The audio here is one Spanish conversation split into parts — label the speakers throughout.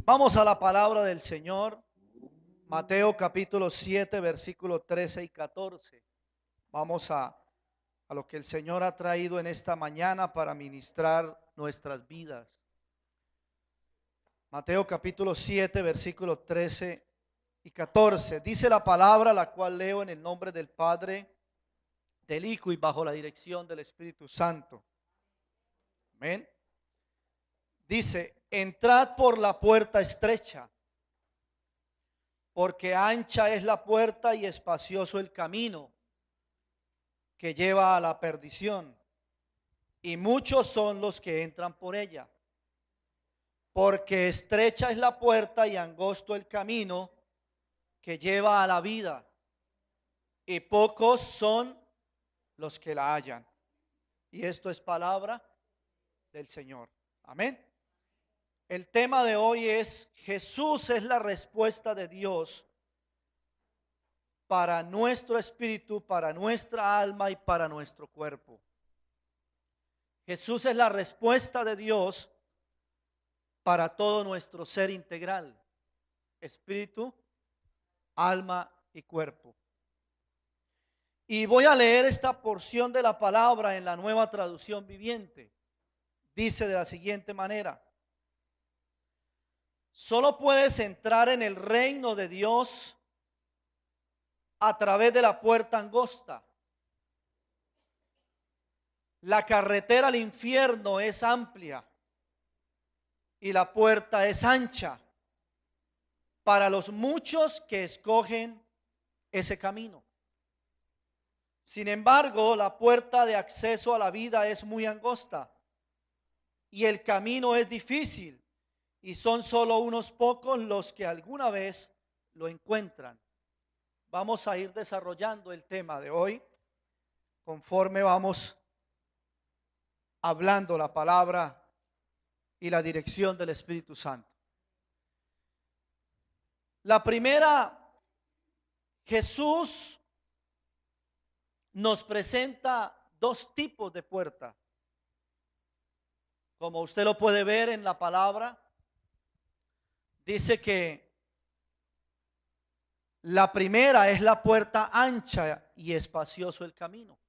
Speaker 1: Vamos a la palabra del Señor, Mateo capítulo 7, versículos 13 y 14. Vamos a lo que el Señor ha traído en esta mañana para ministrar nuestras vidas. Mateo capítulo 7, versículos 13 y 14. Dice la palabra, la cual leo en el nombre del Padre, del Hijo y bajo la dirección del Espíritu Santo. Amén. Dice, entrad por la puerta estrecha, porque ancha es la puerta y espacioso el camino que lleva a la perdición, y muchos son los que entran por ella. Porque estrecha es la puerta y angosto el camino que lleva a la vida, y pocos son los que la hallan. Y esto es palabra del Señor. Amén. El tema de hoy es: Jesús es la respuesta de Dios para nuestro espíritu, para nuestra alma y para nuestro cuerpo. Jesús es la respuesta de Dios para todo nuestro ser integral, espíritu, alma y cuerpo. Y voy a leer esta porción de la palabra en la Nueva Traducción Viviente. Dice de la siguiente manera: solo puedes entrar en el reino de Dios a través de la puerta angosta. La carretera al infierno es amplia y la puerta es ancha para los muchos que escogen ese camino. Sin embargo, la puerta de acceso a la vida es muy angosta y el camino es difícil, y son solo unos pocos los que alguna vez lo encuentran. Vamos a ir desarrollando el tema de hoy conforme vamos hablando la palabra y la dirección del Espíritu Santo. La primera, Jesús nos presenta dos tipos de puerta. Como usted lo puede ver en la palabra, dice que la primera es la puerta ancha y espacioso el camino.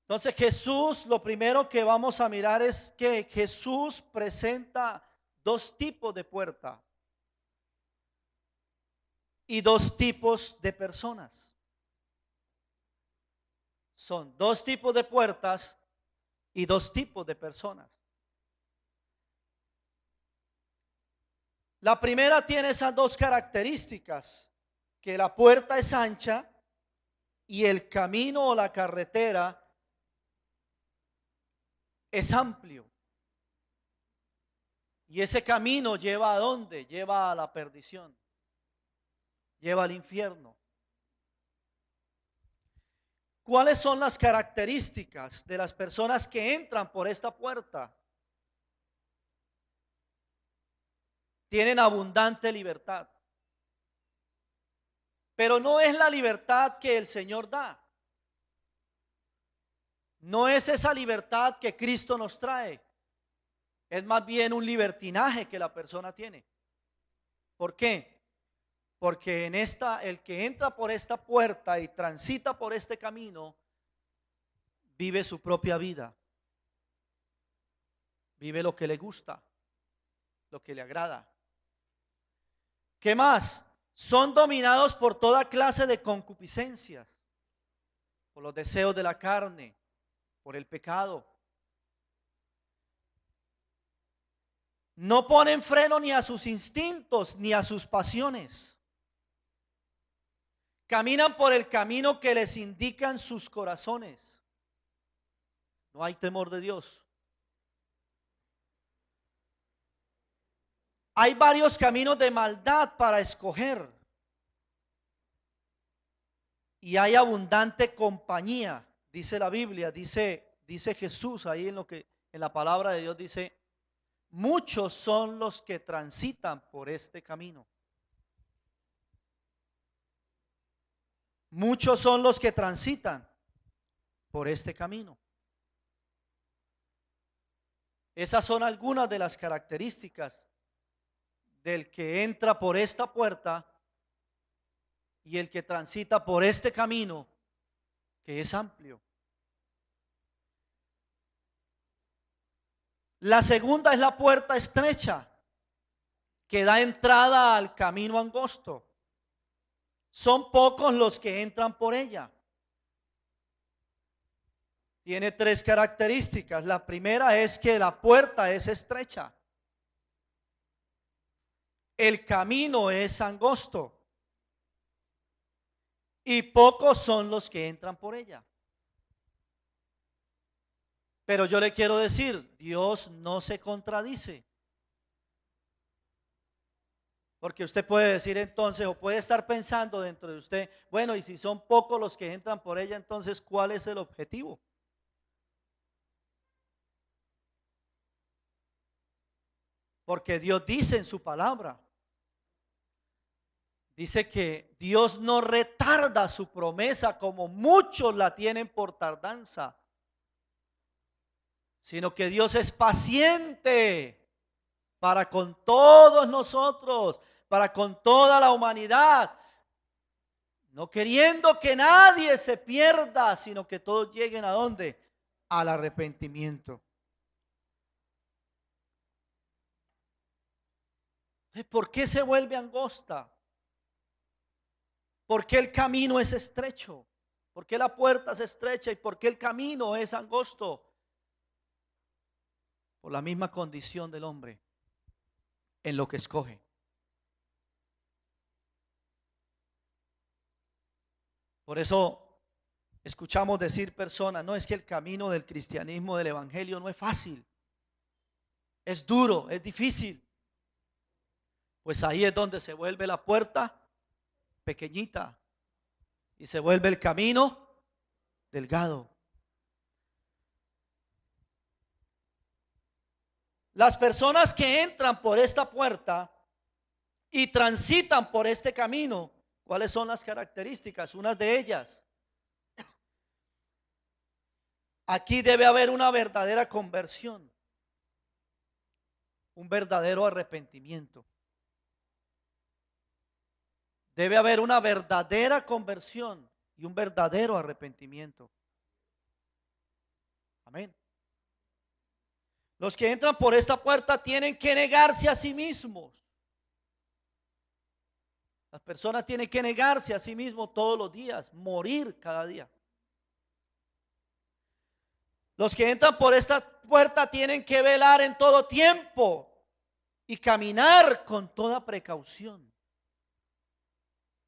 Speaker 1: Entonces Jesús, lo primero que vamos a mirar es que Jesús presenta dos tipos de puerta y dos tipos de personas. Son dos tipos de puertas y dos tipos de personas. La primera tiene esas dos características, que la puerta es ancha y el camino o la carretera es amplio. Y ese camino lleva ¿a dónde? Lleva a la perdición, lleva al infierno. ¿Cuáles son las características de las personas que entran por esta puerta? Tienen abundante libertad. Pero no es la libertad que el Señor da. No es esa libertad que Cristo nos trae. Es más bien un libertinaje que la persona tiene. ¿Por qué? Porque el que entra por esta puerta y transita por este camino, vive su propia vida. Vive lo que le gusta, lo que le agrada. ¿Qué más? Son dominados por toda clase de concupiscencias, por los deseos de la carne, por el pecado. No ponen freno ni a sus instintos ni a sus pasiones. Caminan por el camino que les indican sus corazones. No hay temor de Dios. Hay varios caminos de maldad para escoger. Y hay abundante compañía, dice la Biblia, dice Jesús ahí en la palabra de Dios dice: muchos son los que transitan por este camino. Muchos son los que transitan por este camino. Esas son algunas de las características del que entra por esta puerta y el que transita por este camino que es amplio. La segunda es la puerta estrecha que da entrada al camino angosto. Son pocos los que entran por ella. Tiene tres características. La primera es que la puerta es estrecha. El camino es angosto. Y pocos son los que entran por ella. Pero yo le quiero decir, Dios no se contradice. Porque usted puede decir entonces, o puede estar pensando dentro de usted, bueno, y si son pocos los que entran por ella, entonces, ¿cuál es el objetivo? Porque Dios dice en su palabra, dice que Dios no retarda su promesa como muchos la tienen por tardanza, sino que Dios es paciente para con todos nosotros, para con toda la humanidad, no queriendo que nadie se pierda, sino que todos lleguen a ¿dónde? Al arrepentimiento. ¿Por qué se vuelve angosta? ¿Por qué el camino es estrecho? ¿Por qué la puerta es estrecha y por qué el camino es angosto? Por la misma condición del hombre en lo que escoge. Por eso escuchamos decir personas, no es que el camino del cristianismo, del evangelio no es fácil, es duro, es difícil. Pues ahí es donde se vuelve la puerta pequeñita y se vuelve el camino delgado. Las personas que entran por esta puerta y transitan por este camino, ¿cuáles son las características? Unas de ellas. Aquí debe haber una verdadera conversión, un verdadero arrepentimiento. Debe haber una verdadera conversión y un verdadero arrepentimiento. Amén. Los que entran por esta puerta tienen que negarse a sí mismos. Las personas tienen que negarse a sí mismos todos los días, morir cada día. Los que entran por esta puerta tienen que velar en todo tiempo y caminar con toda precaución.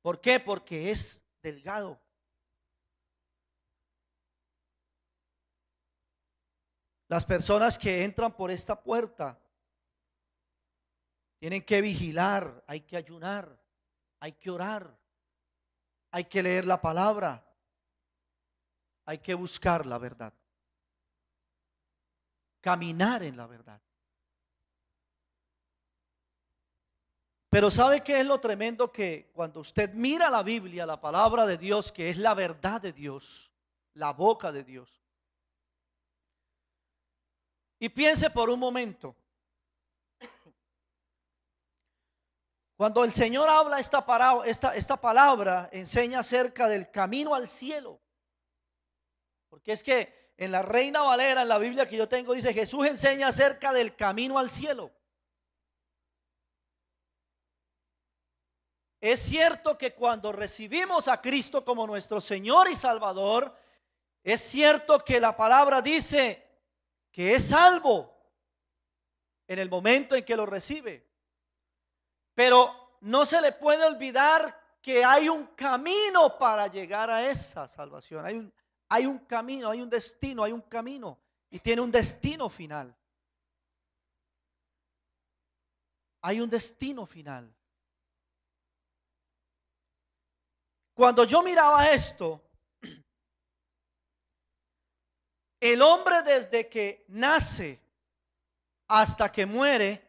Speaker 1: ¿Por qué? Porque es delgado. Las personas que entran por esta puerta tienen que vigilar, hay que ayunar, hay que orar, hay que leer la palabra, hay que buscar la verdad, caminar en la verdad. Pero ¿sabe qué es lo tremendo? Que cuando usted mira la Biblia, la palabra de Dios, que es la verdad de Dios, la boca de Dios, y piense por un momento, cuando el Señor habla esta palabra, enseña acerca del camino al cielo. Porque es que en la Reina Valera, en la Biblia que yo tengo, dice Jesús enseña acerca del camino al cielo. Es cierto que cuando recibimos a Cristo como nuestro Señor y Salvador, es cierto que la palabra dice que es salvo en el momento en que lo recibe. Pero no se le puede olvidar que hay un camino para llegar a esa salvación. Hay un camino, hay un destino, hay un camino y tiene un destino final. Hay un destino final. Cuando yo miraba esto, el hombre desde que nace hasta que muere,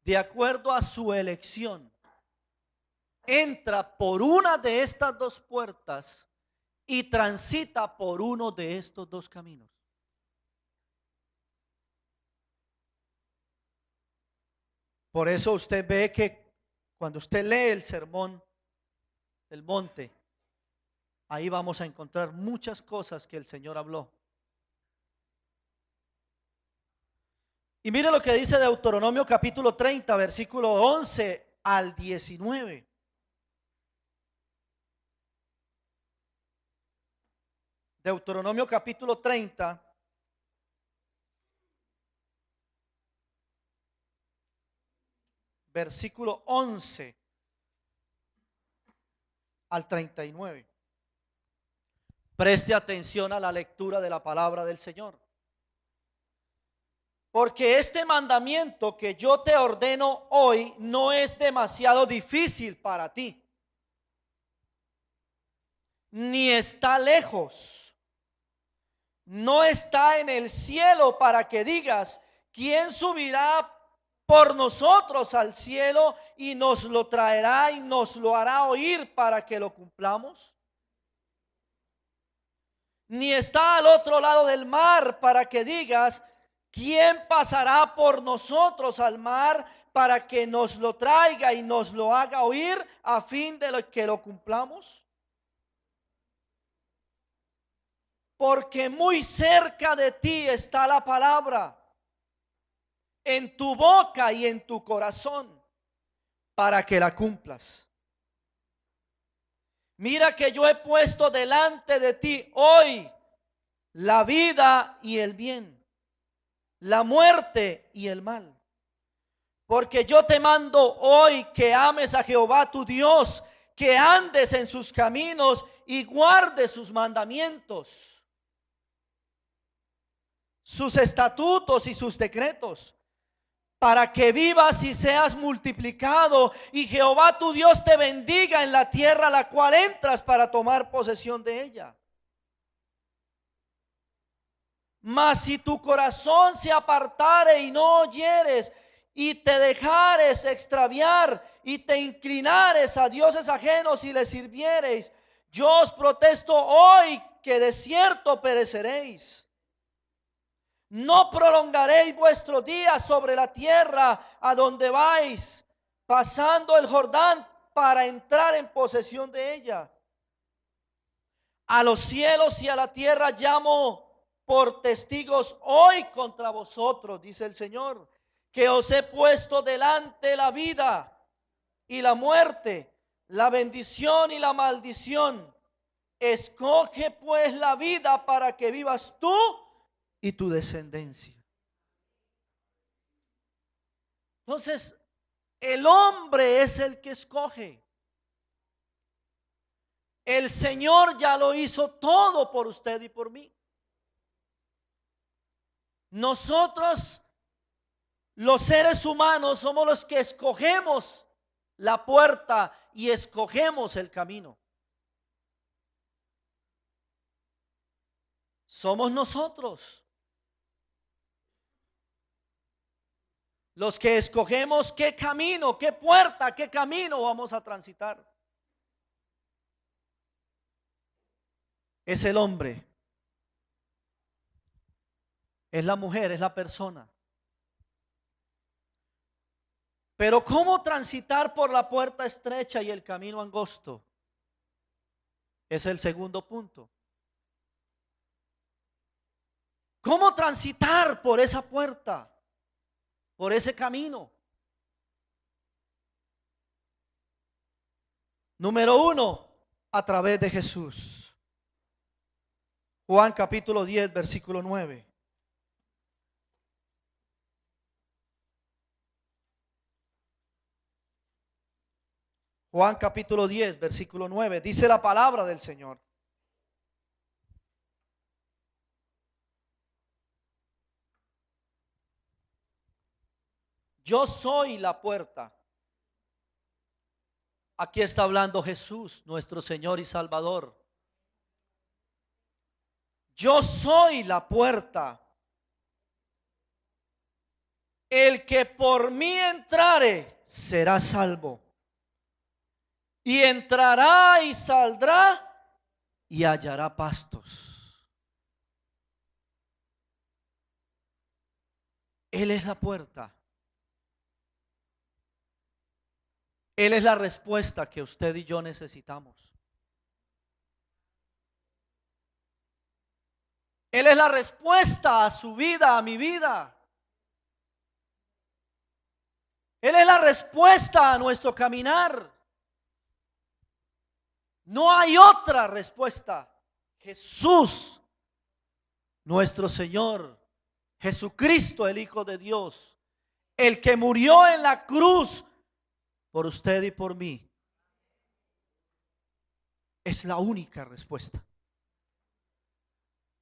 Speaker 1: de acuerdo a su elección, entra por una de estas dos puertas y transita por uno de estos dos caminos. Por eso usted ve que cuando usted lee el sermón del monte, ahí vamos a encontrar muchas cosas que el Señor habló. Y mire lo que dice Deuteronomio capítulo 30, versículo 11 al 19. Deuteronomio capítulo 30, versículo 11 al 39. Preste atención a la lectura de la palabra del Señor. Porque este mandamiento que yo te ordeno hoy no es demasiado difícil para ti, ni está lejos, no está en el cielo para que digas, ¿quién subirá por nosotros al cielo y nos lo traerá y nos lo hará oír para que lo cumplamos? Ni está al otro lado del mar para que digas, ¿quién pasará por nosotros al mar para que nos lo traiga y nos lo haga oír a fin de que lo cumplamos? Porque muy cerca de ti está la palabra, en tu boca y en tu corazón, para que la cumplas. Mira que yo he puesto delante de ti hoy la vida y el bien, la muerte y el mal. Porque yo te mando hoy que ames a Jehová tu Dios, que andes en sus caminos y guardes sus mandamientos, sus estatutos y sus decretos, para que vivas y seas multiplicado y Jehová tu Dios te bendiga en la tierra a la cual entras para tomar posesión de ella. Mas si tu corazón se apartare y no oyeres y te dejares extraviar y te inclinares a dioses ajenos y les sirviereis, yo os protesto hoy que de cierto pereceréis. No prolongaréis vuestros días sobre la tierra a donde vais, pasando el Jordán para entrar en posesión de ella. A los cielos y a la tierra llamo por testigos hoy contra vosotros, dice el Señor, que os he puesto delante la vida y la muerte, la bendición y la maldición. Escoge pues la vida para que vivas tú y tu descendencia. Entonces, el hombre es el que escoge. El Señor ya lo hizo todo por usted y por mí. Nosotros, los seres humanos, somos los que escogemos la puerta y escogemos el camino. Somos nosotros los que escogemos qué camino, qué puerta, qué camino vamos a transitar. Es el hombre, es la mujer, es la persona. Pero ¿cómo transitar por la puerta estrecha y el camino angosto? Es el segundo punto. ¿Cómo transitar por esa puerta, por ese camino? Número uno, a través de Jesús. Juan capítulo 10, versículo 9. Juan capítulo 10, versículo 9. Dice la palabra del Señor. Yo soy la puerta. Aquí está hablando Jesús, nuestro Señor y Salvador. Yo soy la puerta. El que por mí entrare será salvo. Y entrará y saldrá y hallará pastos. Él es la puerta. Él es la respuesta que usted y yo necesitamos. Él es la respuesta a su vida, a mi vida. Él es la respuesta a nuestro caminar. No hay otra respuesta. Jesús, nuestro Señor, Jesucristo, el Hijo de Dios, el que murió en la cruz por usted y por mí, es la única respuesta.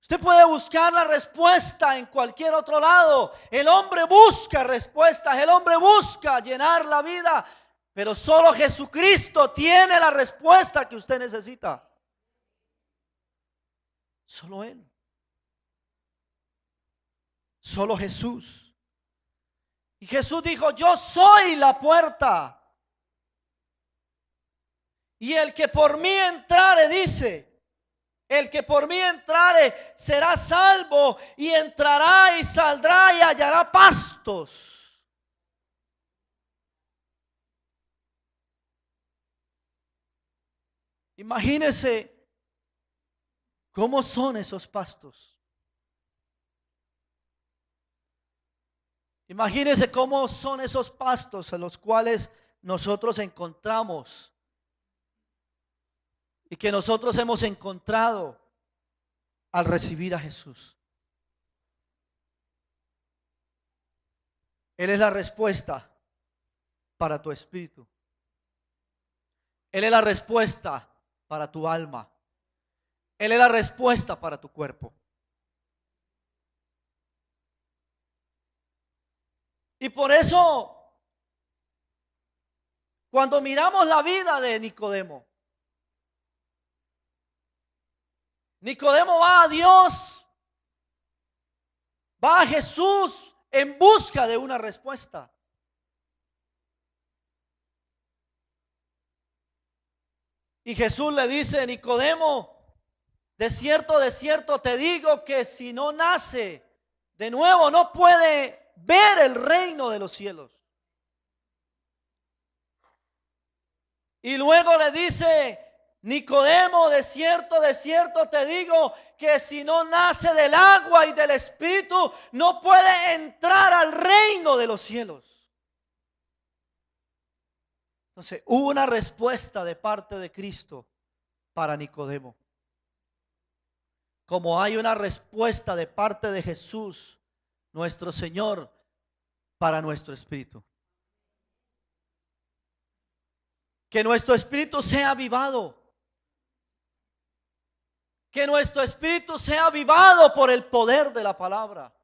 Speaker 1: Usted puede buscar la respuesta en cualquier otro lado. El hombre busca respuestas, el hombre busca llenar la vida, pero solo Jesucristo tiene la respuesta que usted necesita. Solo Él. Solo Jesús. Y Jesús dijo: yo soy la puerta. Y el que por mí entrare, dice, el que por mí entrare será salvo, y entrará y saldrá y hallará pastos. Imagínese cómo son esos pastos. Imagínese cómo son esos pastos en los cuales nosotros encontramos y que nosotros hemos encontrado al recibir a Jesús. Él es la respuesta para tu espíritu. Él es la respuesta para tu alma. Él es la respuesta para tu cuerpo. Y por eso, cuando miramos la vida de Nicodemo, Nicodemo va a Dios, va a Jesús en busca de una respuesta. Y Jesús le dice: Nicodemo, de cierto te digo que si no nace de nuevo no puede ver el reino de los cielos. Y luego le dice: Nicodemo, de cierto te digo que si no nace del agua y del espíritu no puede entrar al reino de los cielos. Entonces hubo una respuesta de parte de Cristo para Nicodemo, como hay una respuesta de parte de Jesús, nuestro Señor, para nuestro espíritu. Que nuestro espíritu sea avivado. Que nuestro espíritu sea avivado por el poder de la palabra,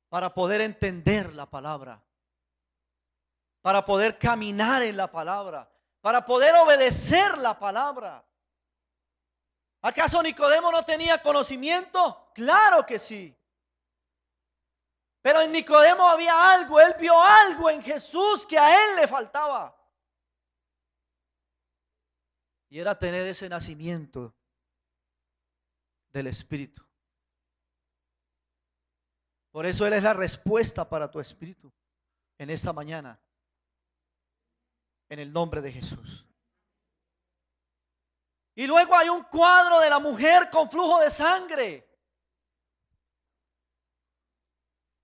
Speaker 1: para poder entender la palabra, para poder caminar en la palabra, para poder obedecer la palabra. ¿Acaso Nicodemo no tenía conocimiento? Claro que sí. Pero en Nicodemo había algo, él vio algo en Jesús que a él le faltaba. Y era tener ese nacimiento del Espíritu. Por eso Él es la respuesta para tu espíritu en esta mañana, en el nombre de Jesús. Y luego hay un cuadro de la mujer con flujo de sangre.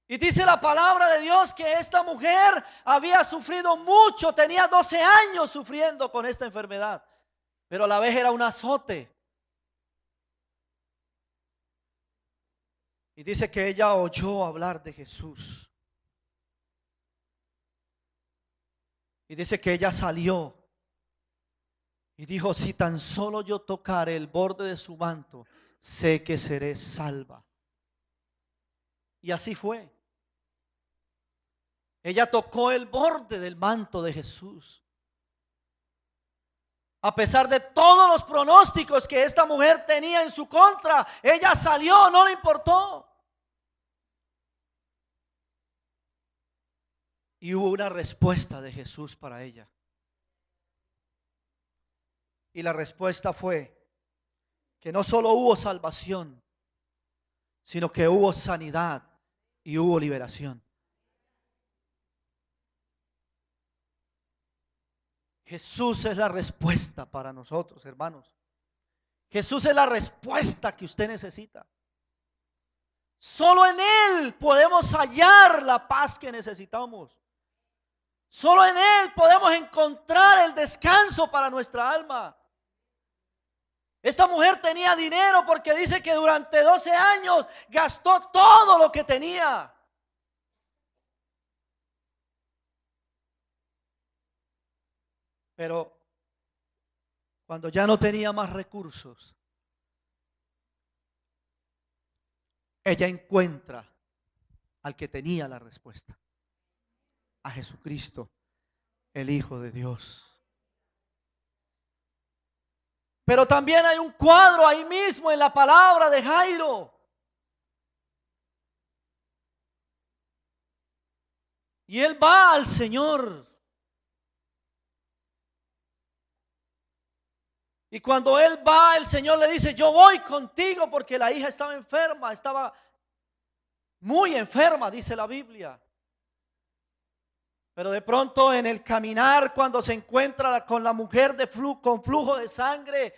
Speaker 1: Y dice la palabra de Dios que esta mujer había sufrido mucho, tenía 12 años sufriendo con esta enfermedad, pero a la vez era un azote. Y dice que ella oyó hablar de Jesús. Y dice que ella salió y dijo: si tan solo yo tocare el borde de su manto, sé que seré salva. Y así fue. Ella tocó el borde del manto de Jesús. A pesar de todos los pronósticos que esta mujer tenía en su contra, ella salió, no le importó. Y hubo una respuesta de Jesús para ella. Y la respuesta fue que no solo hubo salvación, sino que hubo sanidad y hubo liberación. Jesús es la respuesta para nosotros, hermanos. Jesús es la respuesta que usted necesita. Solo en Él podemos hallar la paz que necesitamos. Solo en Él podemos encontrar el descanso para nuestra alma. Esta mujer tenía dinero porque dice que durante 12 años gastó todo lo que tenía. Pero cuando ya no tenía más recursos, ella encuentra al que tenía la respuesta, a Jesucristo, el Hijo de Dios. Pero también hay un cuadro ahí mismo en la palabra de Jairo. Y él va al Señor. Y cuando él va, el Señor le dice, yo voy contigo, porque la hija estaba enferma, estaba muy enferma, dice la Biblia. Pero de pronto en el caminar, cuando se encuentra con la mujer con flujo de sangre,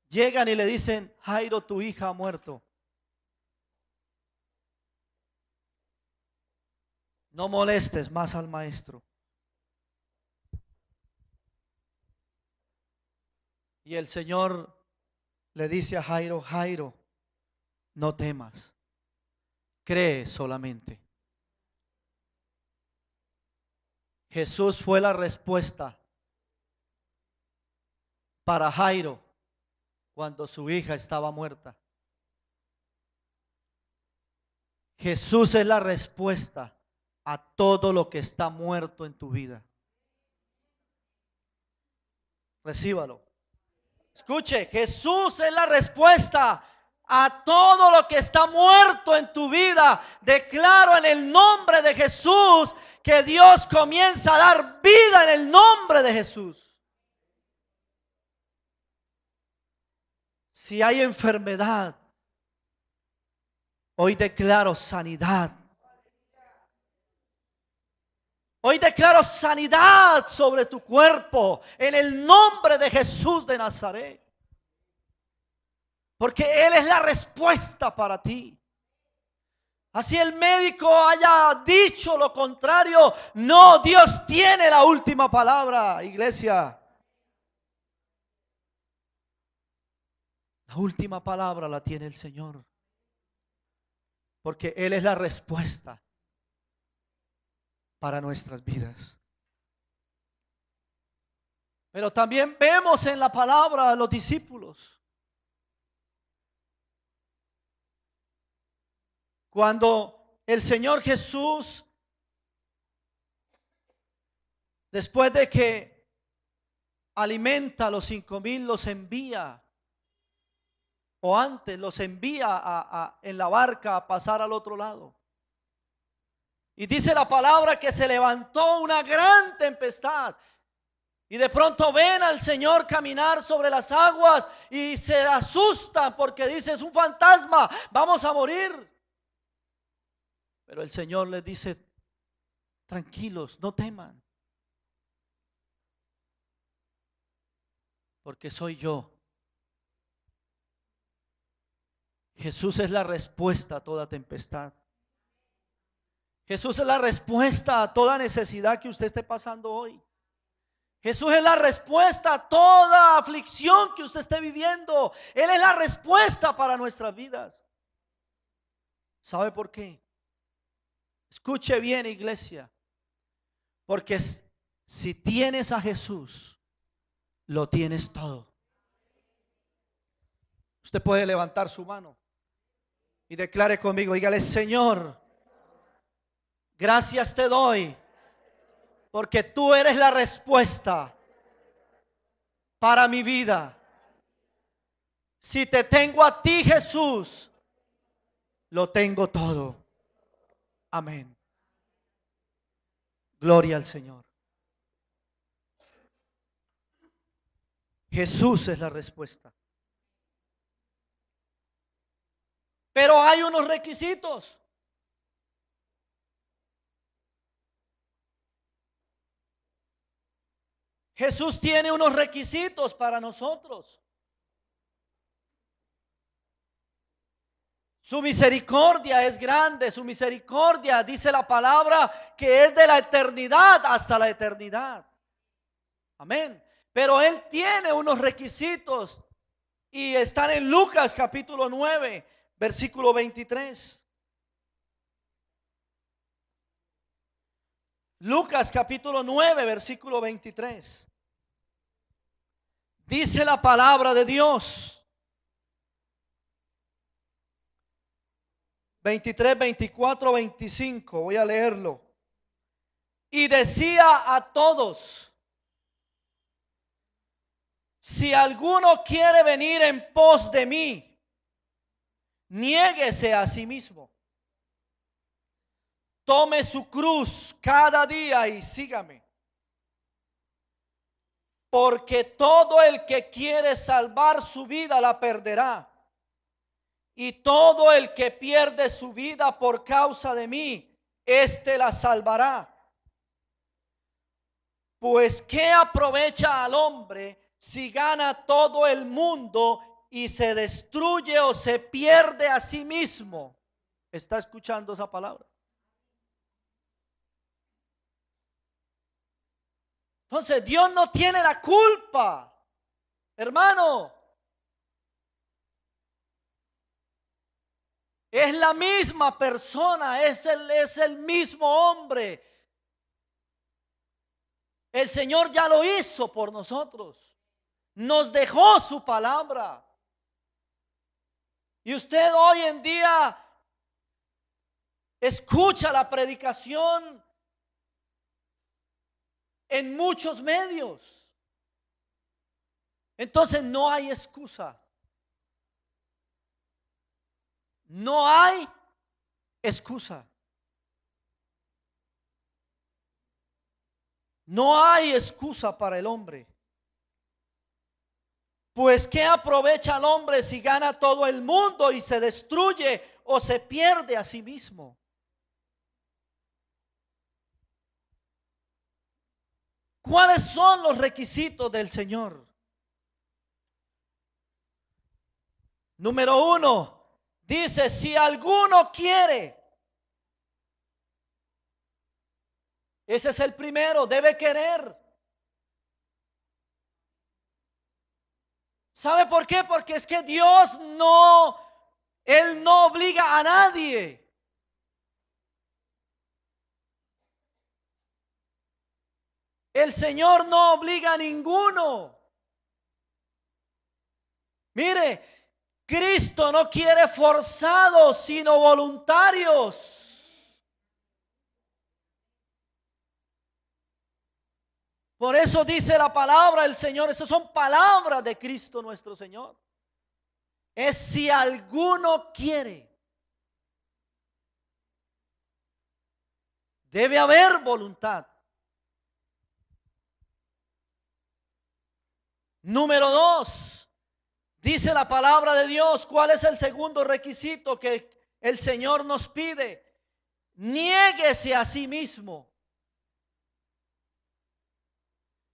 Speaker 1: llegan y le dicen, Jairo, tu hija ha muerto. No molestes más al maestro. Y el Señor le dice a Jairo, Jairo, no temas, cree solamente. Jesús fue la respuesta para Jairo cuando su hija estaba muerta. Jesús es la respuesta a todo lo que está muerto en tu vida. Recíbalo. Escuche, Jesús es la respuesta a todo lo que está muerto en tu vida. Declaro en el nombre de Jesús que Dios comienza a dar vida en el nombre de Jesús. Si hay enfermedad, hoy declaro sanidad. Hoy declaro sanidad sobre tu cuerpo en el nombre de Jesús de Nazaret. Porque Él es la respuesta para ti. Así el médico haya dicho lo contrario, no, Dios tiene la última palabra, iglesia. La última palabra la tiene el Señor. Porque Él es la respuesta para nuestras vidas. Pero también vemos en la palabra a los discípulos. Cuando el Señor Jesús, después de que alimenta a los 5,000, los envía, o antes los envía en la barca a pasar al otro lado. Y dice la palabra que se levantó una gran tempestad. Y de pronto ven al Señor caminar sobre las aguas y se asustan porque dice, es un fantasma, vamos a morir. Pero el Señor les dice, tranquilos, no teman. Porque soy yo. Jesús es la respuesta a toda tempestad. Jesús es la respuesta a toda necesidad que usted esté pasando hoy. Jesús es la respuesta a toda aflicción que usted esté viviendo. Él es la respuesta para nuestras vidas. ¿Sabe por qué? Escuche bien, iglesia. Porque si tienes a Jesús, lo tienes todo. Usted puede levantar su mano y declare conmigo, dígale, Señor, gracias te doy porque tú eres la respuesta para mi vida. Si te tengo a ti, Jesús, lo tengo todo. Amén. Gloria al Señor. Jesús es la respuesta. Pero hay unos requisitos. Jesús tiene unos requisitos para nosotros. Su misericordia es grande, su misericordia, dice la palabra, que es de la eternidad hasta la eternidad. Amén. Pero Él tiene unos requisitos y están en Lucas capítulo 9, versículo 23. Lucas capítulo 9, versículo 23. Dice la palabra de Dios. 23, 24, 25. Voy a leerlo. Y decía a todos: si alguno quiere venir en pos de mí, niéguese a sí mismo. Tome su cruz cada día y sígame. Porque todo el que quiere salvar su vida la perderá. Y todo el que pierde su vida por causa de mí, éste la salvará. Pues ¿qué aprovecha al hombre si gana todo el mundo y se destruye o se pierde a sí mismo? ¿Está escuchando esa palabra? Entonces Dios no tiene la culpa, hermano. Es la misma persona, es el mismo hombre. El Señor ya lo hizo por nosotros. Nos dejó su palabra. Y usted hoy en día escucha la predicación en muchos medios. Entonces no hay excusa. No hay excusa. No hay excusa para el hombre. Pues ¿qué aprovecha el hombre si gana todo el mundo y se destruye o se pierde a sí mismo? ¿Cuáles son los requisitos del Señor? Número 1, dice: si alguno quiere. Ese es el primero, debe querer. ¿Sabe por qué? Porque es que Él no obliga a nadie. El Señor no obliga a ninguno. Mire, Cristo no quiere forzados, sino voluntarios. Por eso dice la palabra del Señor, esas son palabras de Cristo nuestro Señor. Es si alguno quiere. Debe haber voluntad. Número 2, dice la palabra de Dios. ¿Cuál es el segundo requisito que el Señor nos pide? Niéguese a sí mismo.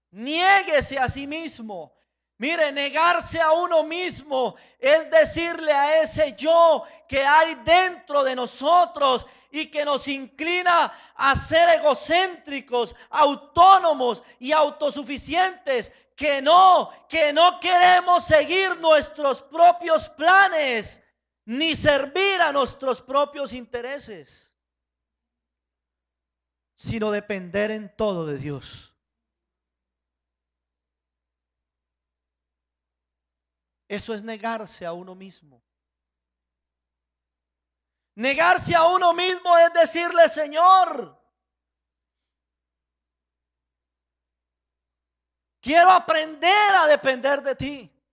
Speaker 1: Niéguese a sí mismo. Mire, negarse a uno mismo es decirle a ese yo que hay dentro de nosotros y que nos inclina a ser egocéntricos, autónomos y autosuficientes, que no queremos seguir nuestros propios planes ni servir a nuestros propios intereses, sino depender en todo de Dios. Eso es negarse a uno mismo. Negarse a uno mismo es decirle: Señor, quiero aprender a depender de ti.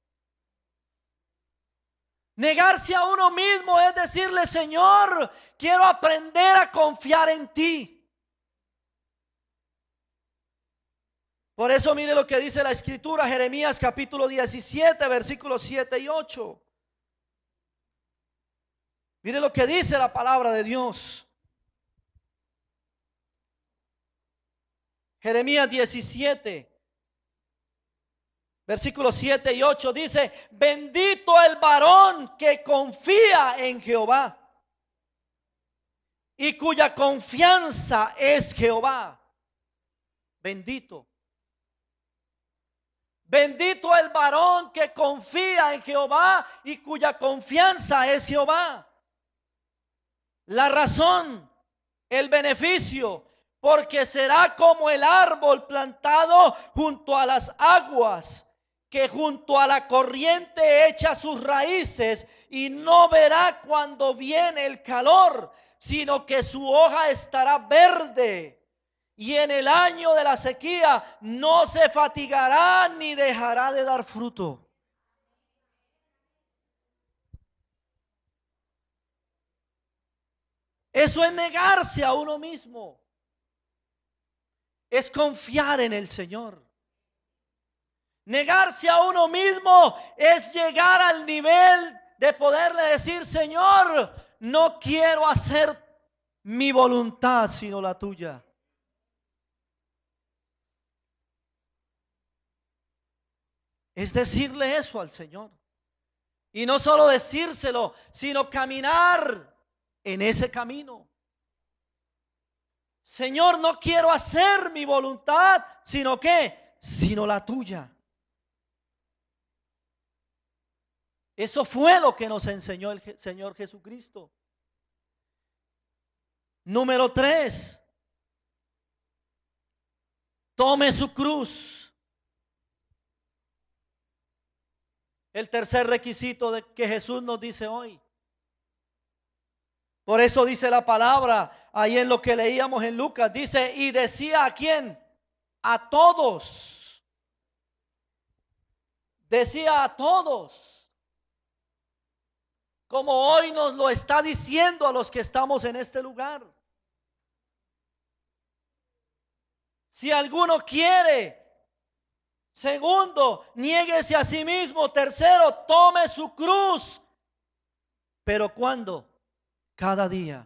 Speaker 1: Negarse a uno mismo es decirle: Señor, quiero aprender a confiar en ti. Por eso mire lo que dice la Escritura, Jeremías capítulo 17, versículos 7 y 8. Mire lo que dice la palabra de Dios. Jeremías 17, Versículos 7 y 8 dice: bendito el varón que confía en Jehová y cuya confianza es Jehová. Bendito. Bendito el varón que confía en Jehová y cuya confianza es Jehová. La razón, el beneficio, porque será como el árbol plantado junto a las aguas, que junto a la corriente echa sus raíces y no verá cuando viene el calor, sino que su hoja estará verde. Y en el año de la sequía no se fatigará ni dejará de dar fruto. Eso es negarse a uno mismo. Es confiar en el Señor. Negarse a uno mismo es llegar al nivel de poderle decir: Señor, no quiero hacer mi voluntad sino la tuya. Es decirle eso al Señor. Y no solo decírselo, sino caminar en ese camino. Señor, no quiero hacer mi voluntad, sino que, sino la tuya. Eso fue lo que nos enseñó el Señor Jesucristo. Número 3, tome su cruz. El tercer requisito de que Jesús nos dice hoy. Por eso dice la palabra ahí en lo que leíamos en Lucas. Dice: y decía ¿a quién? A todos. Decía a todos. Como hoy nos lo está diciendo a los que estamos en este lugar. Si alguno quiere. Segundo, niéguese a sí mismo. Tercero, tome su cruz. ¿Pero cuándo? Cada día.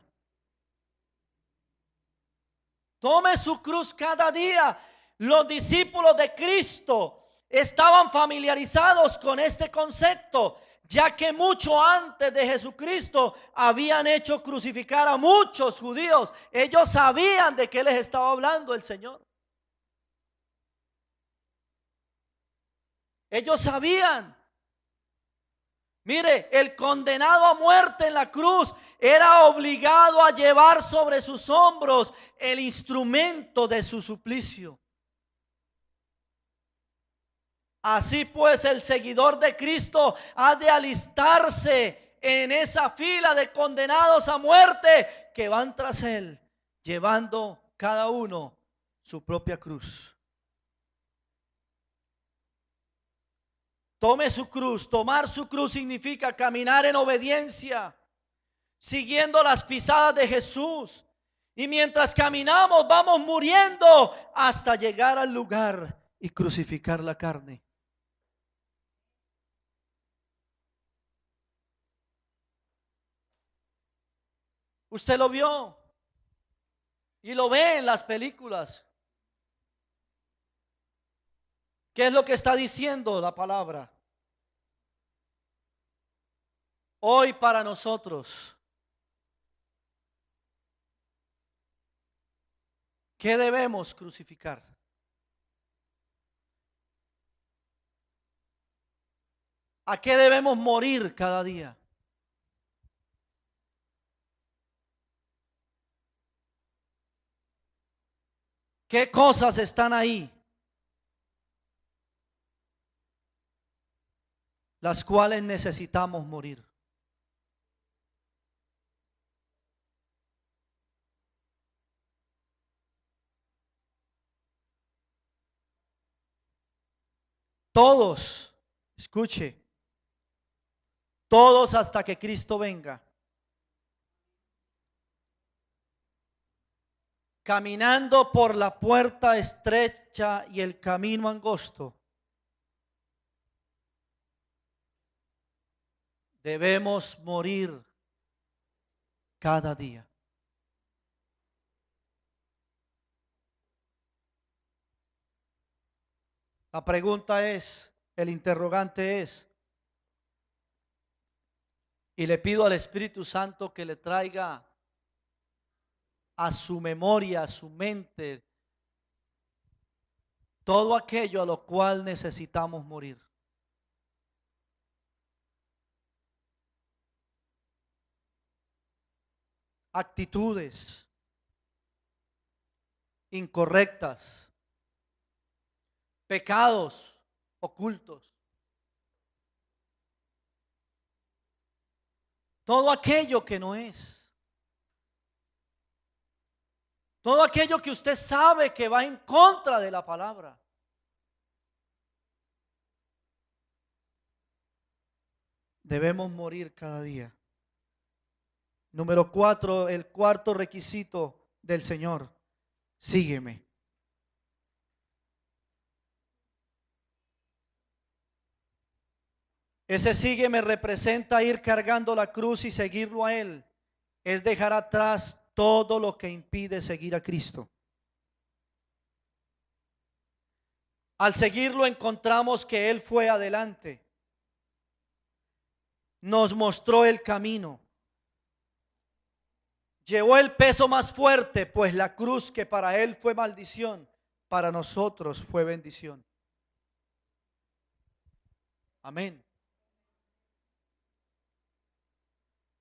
Speaker 1: Tome su cruz cada día. Los discípulos de Cristo estaban familiarizados con este concepto, ya que mucho antes de Jesucristo habían hecho crucificar a muchos judíos. Ellos sabían de qué les estaba hablando el Señor. Ellos sabían. Mire, el condenado a muerte en la cruz era obligado a llevar sobre sus hombros el instrumento de su suplicio. Así pues, el seguidor de Cristo ha de alistarse en esa fila de condenados a muerte que van tras él, llevando cada uno su propia cruz. Tome su cruz. Tomar su cruz significa caminar en obediencia, siguiendo las pisadas de Jesús. Y mientras caminamos vamos muriendo hasta llegar al lugar y crucificar la carne. Usted lo vio y lo ve en las películas. ¿Qué es lo que está diciendo la palabra? Hoy para nosotros, ¿qué debemos crucificar? ¿A qué debemos morir cada día? ¿Qué cosas están ahí? Las cuales necesitamos morir. Todos, escuche, todos hasta que Cristo venga. Caminando por la puerta estrecha y el camino angosto, debemos morir cada día. La pregunta es, El interrogante es, y le pido al Espíritu Santo que le traiga a su memoria, a su mente, todo aquello a lo cual necesitamos morir. Actitudes incorrectas, pecados ocultos, todo aquello que no es, todo aquello que usted sabe que va en contra de la palabra. Debemos morir cada día. Número 4, el cuarto requisito del Señor: sígueme. Ese sígueme representa ir cargando la cruz y seguirlo a Él. Es dejar atrás todo lo que impide seguir a Cristo. Al seguirlo encontramos que Él fue adelante. Nos mostró el camino. Llevó el peso más fuerte, pues la cruz que para Él fue maldición, para nosotros fue bendición. Amén.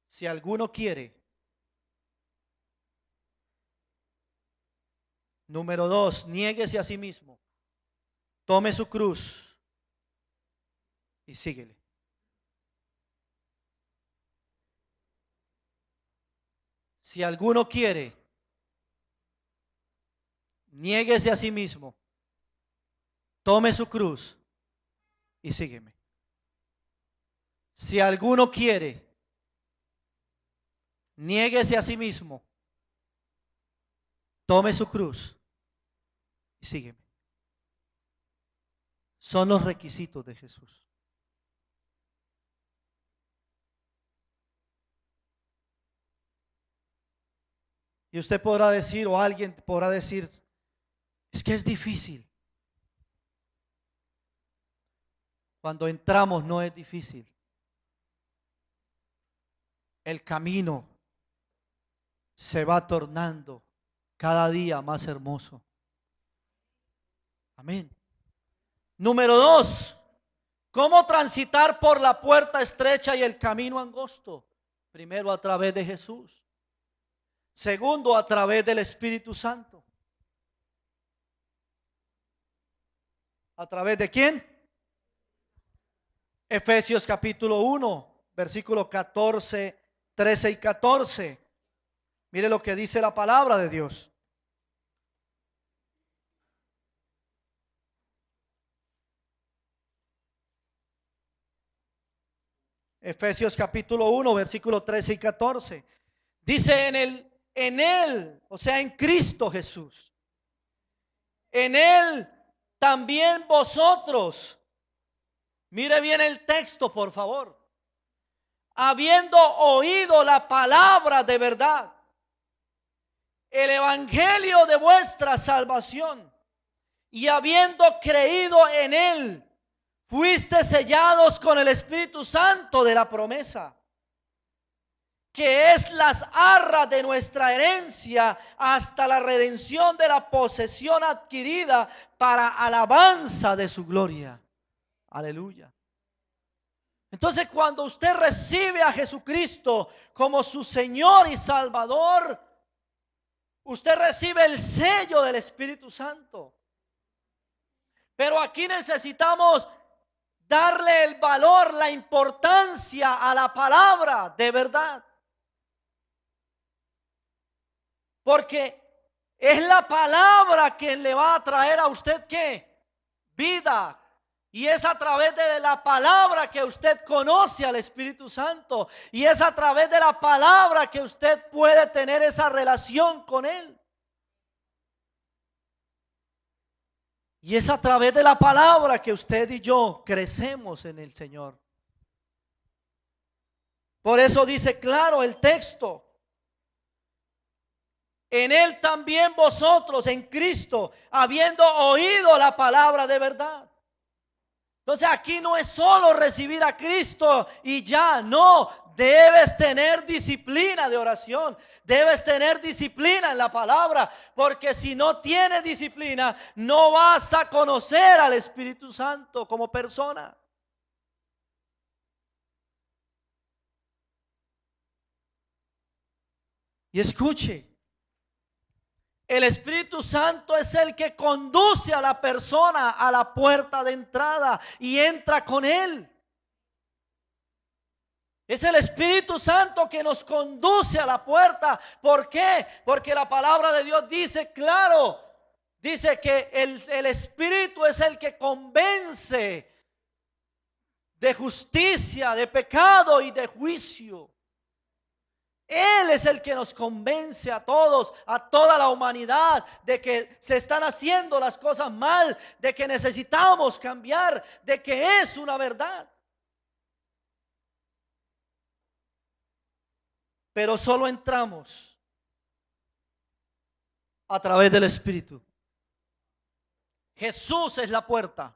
Speaker 1: Si alguno quiere. Número 2, niéguese a sí mismo. Tome su cruz y síguele. Si alguno quiere, niéguese a sí mismo. Tome su cruz y sígueme. Si alguno quiere, niéguese a sí mismo. Tome su cruz y sígueme. Son los requisitos de Jesús. Y usted podrá decir, o alguien podrá decir, es que es difícil. Cuando entramos no es difícil. El camino se va tornando cada día más hermoso. Amén. Número 2, ¿cómo transitar por la puerta estrecha y el camino angosto? Primero, a través de Jesús. Segundo, a través del Espíritu Santo. ¿A través de quién? Efesios capítulo 1, versículos 14, 13 y 14. Mire lo que dice la palabra de Dios. Efesios capítulo 1, versículos 13 y 14. Dice en él, o sea, en Cristo Jesús. En él también vosotros. Mire bien el texto, por favor. Habiendo oído la palabra de verdad, el evangelio de vuestra salvación, y habiendo creído en él, fuiste sellados con el Espíritu Santo de la promesa, que es las arras de nuestra herencia hasta la redención de la posesión adquirida para alabanza de su gloria. Aleluya. Entonces, cuando usted recibe a Jesucristo como su Señor y Salvador, usted recibe el sello del Espíritu Santo. Pero aquí necesitamos darle el valor, la importancia a la palabra de verdad. Porque es la palabra que le va a traer a usted ¿qué? Vida. Y es a través de la palabra que usted conoce al Espíritu Santo. Y es a través de la palabra que usted puede tener esa relación con Él. Y es a través de la palabra que usted y yo crecemos en el Señor. Por eso dice claro el texto. En Él también vosotros, en Cristo, habiendo oído la palabra de verdad. Entonces aquí no es solo recibir a Cristo y ya, no, debes tener disciplina de oración, debes tener disciplina en la palabra, porque si no tienes disciplina, no vas a conocer al Espíritu Santo como persona. Y escuche, el Espíritu Santo es el que conduce a la persona a la puerta de entrada y entra con él. Es el Espíritu Santo que nos conduce a la puerta. ¿Por qué? Porque la palabra de Dios dice claro, dice que el Espíritu es el que convence de justicia, de pecado y de juicio. Él es el que nos convence a todos, a toda la humanidad, de que se están haciendo las cosas mal, de que necesitamos cambiar, de que es una verdad. Pero solo entramos a través del Espíritu. Jesús es la puerta.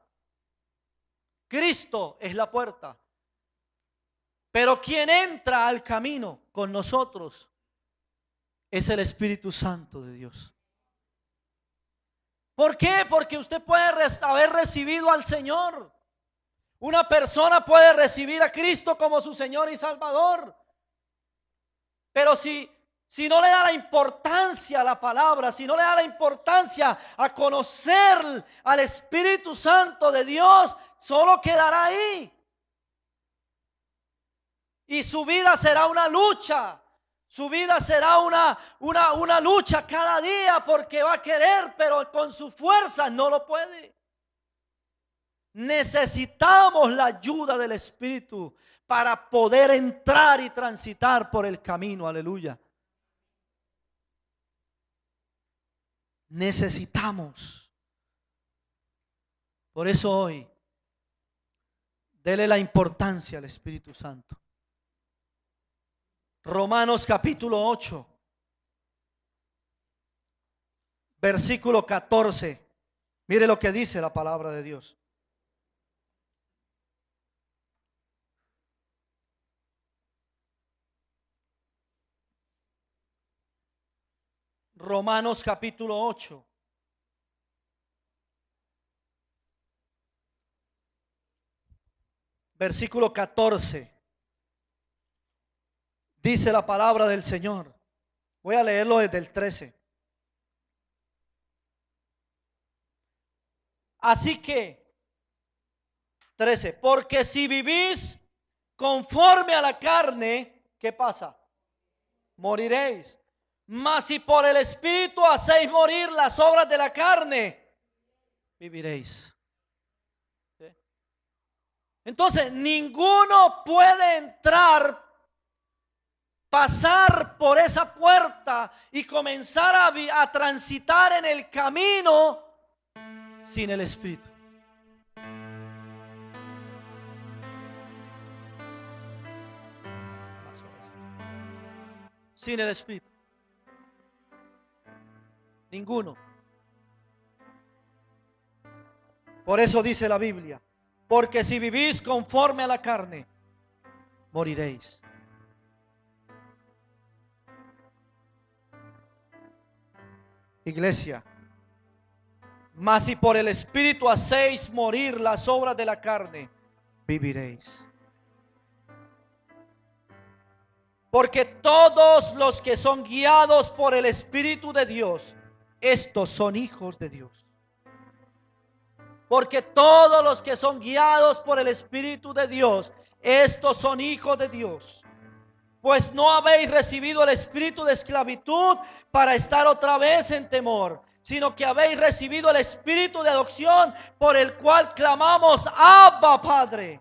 Speaker 1: Cristo es la puerta. Pero quien entra al camino con nosotros es el Espíritu Santo de Dios. ¿Por qué? Porque usted puede haber recibido al Señor. Una persona puede recibir a Cristo como su Señor y Salvador. Pero si no le da la importancia a la palabra, si no le da la importancia a conocer al Espíritu Santo de Dios, solo quedará ahí. Y su vida será una lucha. Su vida será una lucha cada día porque va a querer, pero con su fuerza no lo puede. Necesitamos la ayuda del Espíritu para poder entrar y transitar por el camino. Aleluya. Necesitamos. Por eso hoy, dele la importancia al Espíritu Santo. Romanos capítulo 8, versículo 14. Mire lo que dice la palabra de Dios. Romanos capítulo 8. Versículo 14. Dice la palabra del Señor. Voy a leerlo desde el 13. Así que, 13, porque si vivís conforme a la carne, ¿qué pasa? Moriréis. Mas si por el Espíritu hacéis morir las obras de la carne, viviréis. ¿Sí? Entonces, ninguno puede entrar, pasar por esa puerta y comenzar a transitar en el camino sin el Espíritu. Sin el Espíritu. Ninguno. Por eso dice la Biblia, porque si vivís conforme a la carne, moriréis. Iglesia, mas si por el Espíritu hacéis morir las obras de la carne, viviréis. Porque todos los que son guiados por el Espíritu de Dios, estos son hijos de Dios. Porque todos los que son guiados por el Espíritu de Dios, estos son hijos de Dios. Pues no habéis recibido el espíritu de esclavitud para estar otra vez en temor, sino que habéis recibido el espíritu de adopción por el cual clamamos, Abba, Padre.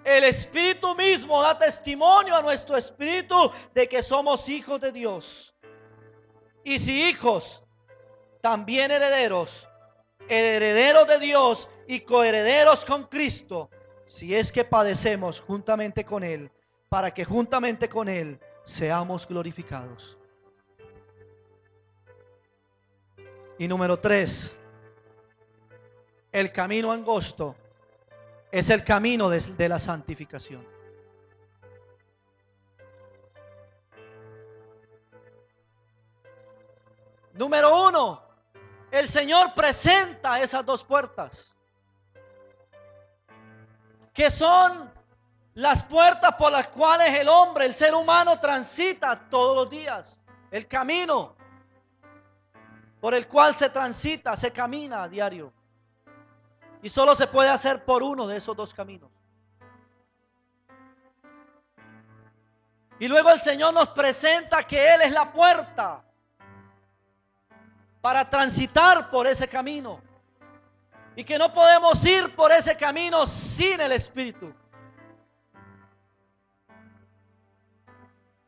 Speaker 1: El Espíritu mismo da testimonio a nuestro espíritu de que somos hijos de Dios. Y si hijos, también herederos, herederos de Dios y coherederos con Cristo, si es que padecemos juntamente con Él, para que juntamente con Él seamos glorificados. Y número 3, El camino angosto es el camino de la santificación. Número uno, el Señor presenta esas dos puertas, que son las puertas por las cuales el hombre, el ser humano, transita todos los días. El camino por el cual se transita, se camina a diario. Y solo se puede hacer por uno de esos dos caminos. Y luego el Señor nos presenta que Él es la puerta para transitar por ese camino. Y que no podemos ir por ese camino sin el Espíritu.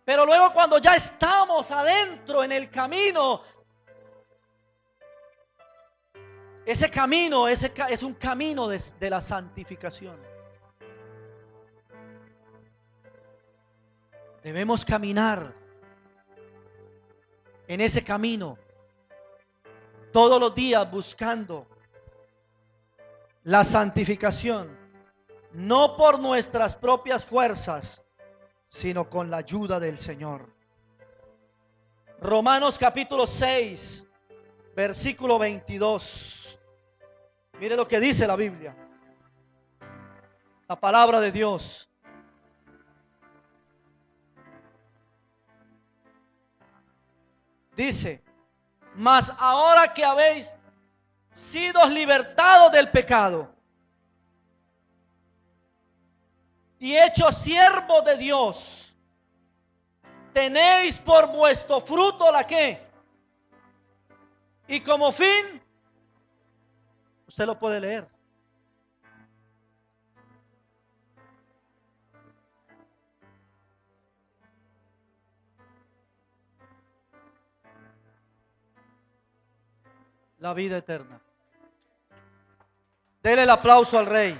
Speaker 1: Pero luego cuando ya estamos adentro en el camino, ese camino es un camino de la santificación. Debemos caminar en ese camino todos los días buscando la santificación, no por nuestras propias fuerzas, sino con la ayuda del Señor. Romanos capítulo 6, versículo 22. Mire lo que dice la Biblia, la palabra de Dios. Dice: mas ahora que habéis sido libertados del pecado y hechos siervos de Dios, tenéis por vuestro fruto la que, y como fin, usted lo puede leer, la vida eterna. Dele el aplauso al Rey.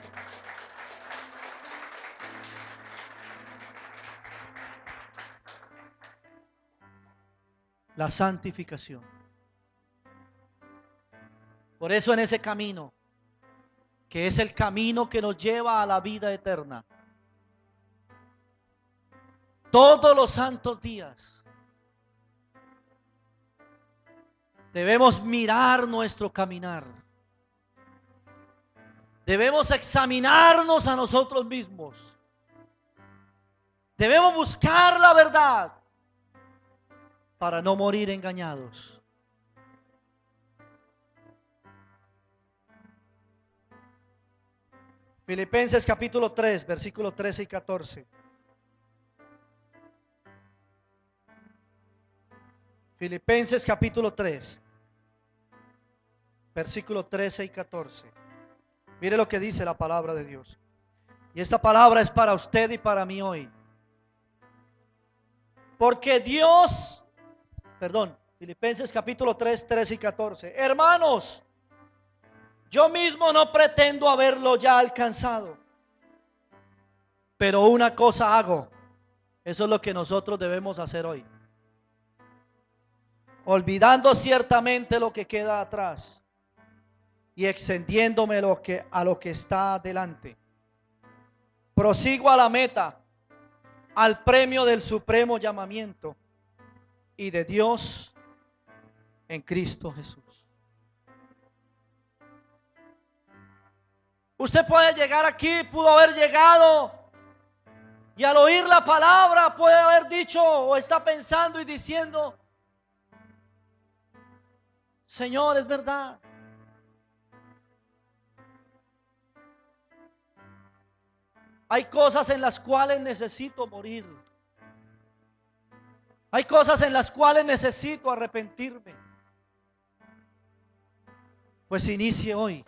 Speaker 1: La santificación. Por eso en ese camino, que es el camino que nos lleva a la vida eterna, todos los santos días debemos mirar nuestro caminar. Debemos examinarnos a nosotros mismos. Debemos buscar la verdad para no morir engañados. Filipenses capítulo 3, versículos 13 y 14. Filipenses capítulo 3, versículos 13 y 14. Mire lo que dice la palabra de Dios. Y esta palabra es para usted y para mí hoy. Porque Filipenses capítulo 3, 13 y 14. Hermanos, yo mismo no pretendo haberlo ya alcanzado, pero una cosa hago. Eso es lo que nosotros debemos hacer hoy. Olvidando ciertamente lo que queda atrás y extendiéndome a lo que está delante, prosigo a la meta, al premio del supremo llamamiento y de Dios en Cristo Jesús. Usted puede llegar aquí, pudo haber llegado, y al oír la palabra puede haber dicho o está pensando y diciendo: Señor, es verdad. Hay cosas en las cuales necesito morir. Hay cosas en las cuales necesito arrepentirme. Pues inicie hoy.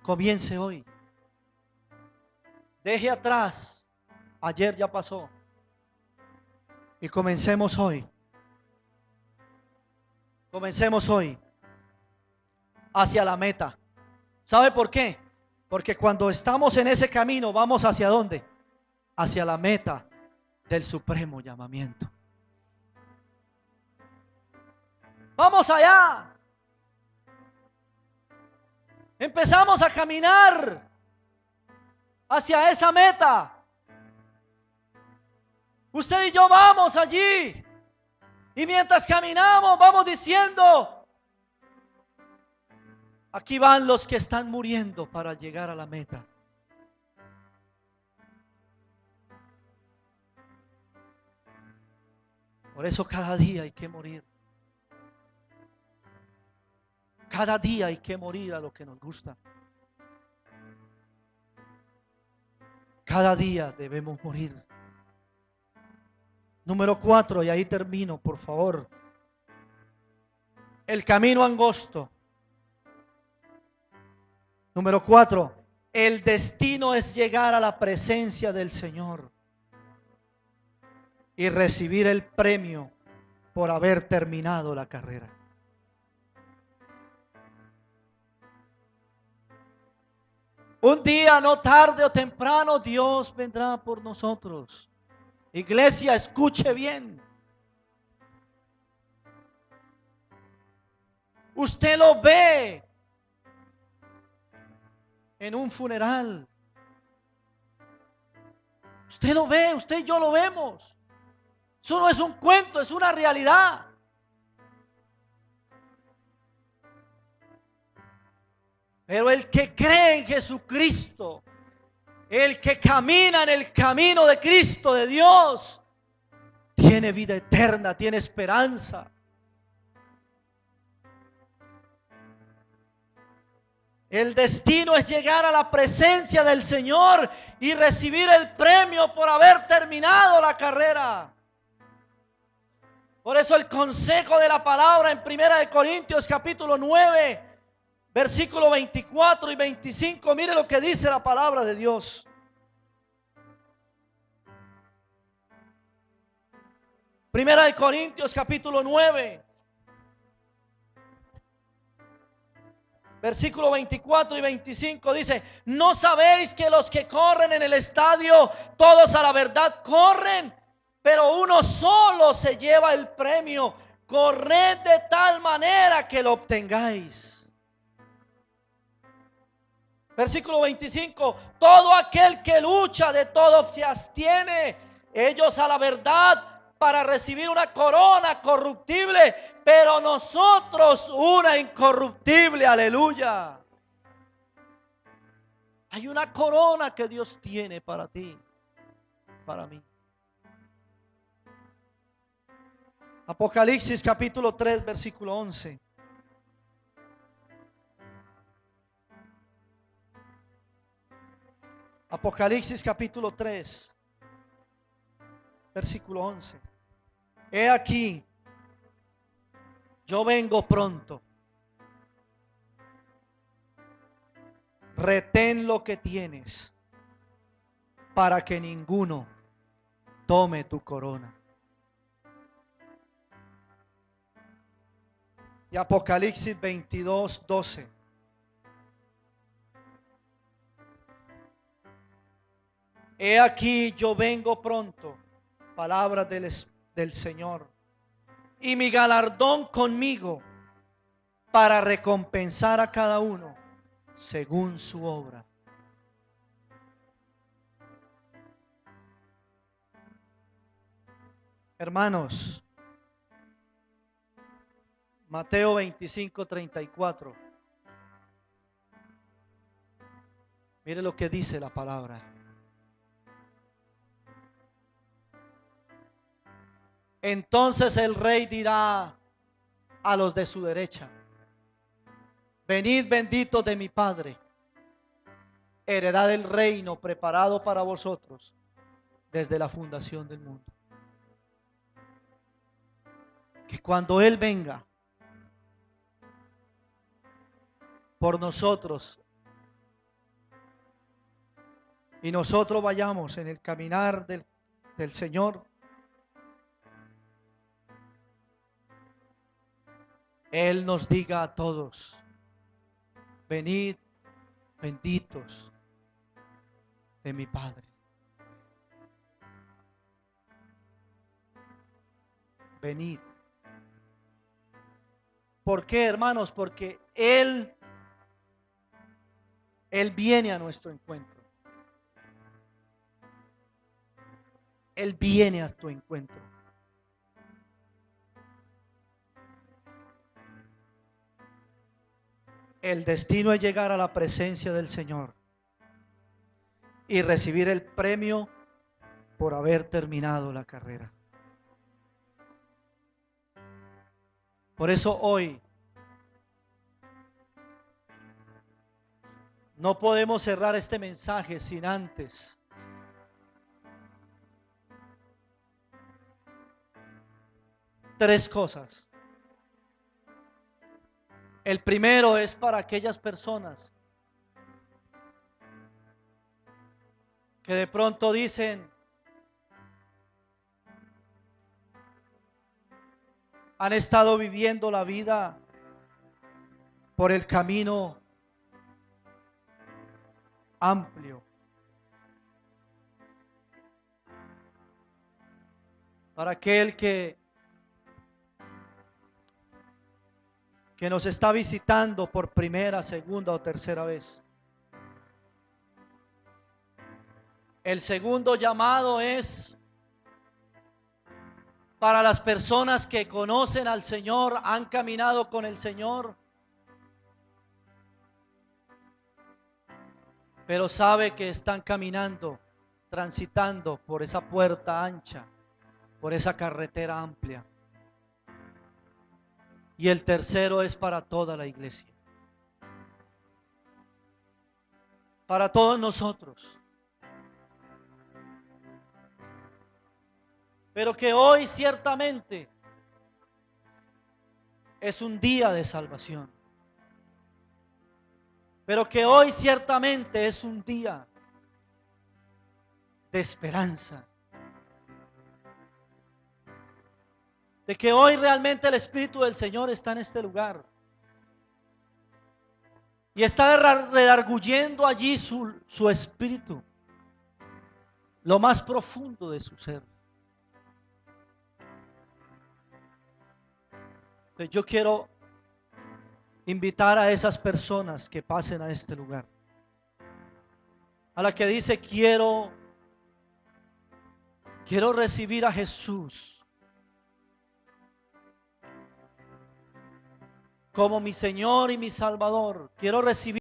Speaker 1: Comience hoy. Deje atrás. Ayer ya pasó. Y comencemos hoy. Comencemos hoy hacia la meta. ¿Sabe por qué? Porque cuando estamos en ese camino, vamos hacia ¿dónde? Hacia la meta del supremo llamamiento. Vamos allá. Empezamos a caminar hacia esa meta. Usted y yo vamos allí. Y mientras caminamos vamos diciendo, aquí van los que están muriendo para llegar a la meta. Por eso cada día hay que morir. Cada día hay que morir a lo que nos gusta. Cada día debemos morir. Número 4, y ahí termino, por favor. El camino angosto. Número 4, el destino es llegar a la presencia del Señor y recibir el premio por haber terminado la carrera. Un día, no tarde o temprano, Dios vendrá por nosotros. Iglesia, escuche bien. Usted lo ve en un funeral. Usted lo ve, usted y yo lo vemos. Eso no es un cuento, es una realidad. Pero el que cree en Jesucristo, el que camina en el camino de Cristo, de Dios, tiene vida eterna, tiene esperanza. El destino es llegar a la presencia del Señor y recibir el premio por haber terminado la carrera. Por eso el consejo de la palabra en 1 Corintios capítulo 9, versículo 24 y 25, mire lo que dice la palabra de Dios. Primera de Corintios capítulo 9, versículo 24 y 25 dice: ¿no sabéis que los que corren en el estadio, todos a la verdad corren, pero uno solo se lleva el premio? Corred de tal manera que lo obtengáis. Versículo 25: todo aquel que lucha, de todo se abstiene, ellos a la verdad para recibir una corona corruptible, pero nosotros una incorruptible. Aleluya. Hay una corona que Dios tiene para ti, para mí. Apocalipsis capítulo 3, versículo 11. Apocalipsis capítulo 3, versículo 11. He aquí, yo vengo pronto. Retén lo que tienes para que ninguno tome tu corona. Y Apocalipsis 22, 12. He aquí, yo vengo pronto. Palabras del Señor. Y mi galardón conmigo, para recompensar a cada uno según su obra. Hermanos, Mateo 25, 34. Mire lo que dice la palabra. Entonces el rey dirá a los de su derecha: venid benditos de mi Padre, heredad del reino preparado para vosotros desde la fundación del mundo. Que cuando Él venga por nosotros y nosotros vayamos en el caminar del Señor, Él nos diga a todos: venid benditos de mi Padre. Venid. ¿Por qué, hermanos? Porque Él Él viene a nuestro encuentro. Él viene a tu encuentro. El destino es llegar a la presencia del Señor y recibir el premio por haber terminado la carrera. Por eso hoy no podemos cerrar este mensaje sin antes tres cosas. El primero es para aquellas personas que de pronto dicen, han estado viviendo la vida por el camino amplio. Para aquel que nos está visitando por primera, segunda o tercera vez. El segundo llamado es para las personas que conocen al Señor, han caminado con el Señor, pero sabe que están caminando, transitando por esa puerta ancha, por esa carretera amplia. Y el tercero es para toda la iglesia, para todos nosotros. Pero que hoy ciertamente es un día de salvación. Pero que hoy ciertamente es un día de esperanza. De que hoy realmente el Espíritu del Señor está en este lugar. Y está redarguyendo allí su espíritu, lo más profundo de su ser. Entonces yo quiero invitar a esas personas que pasen a este lugar. A la que dice, quiero recibir a Jesús como mi Señor y mi Salvador. Quiero recibir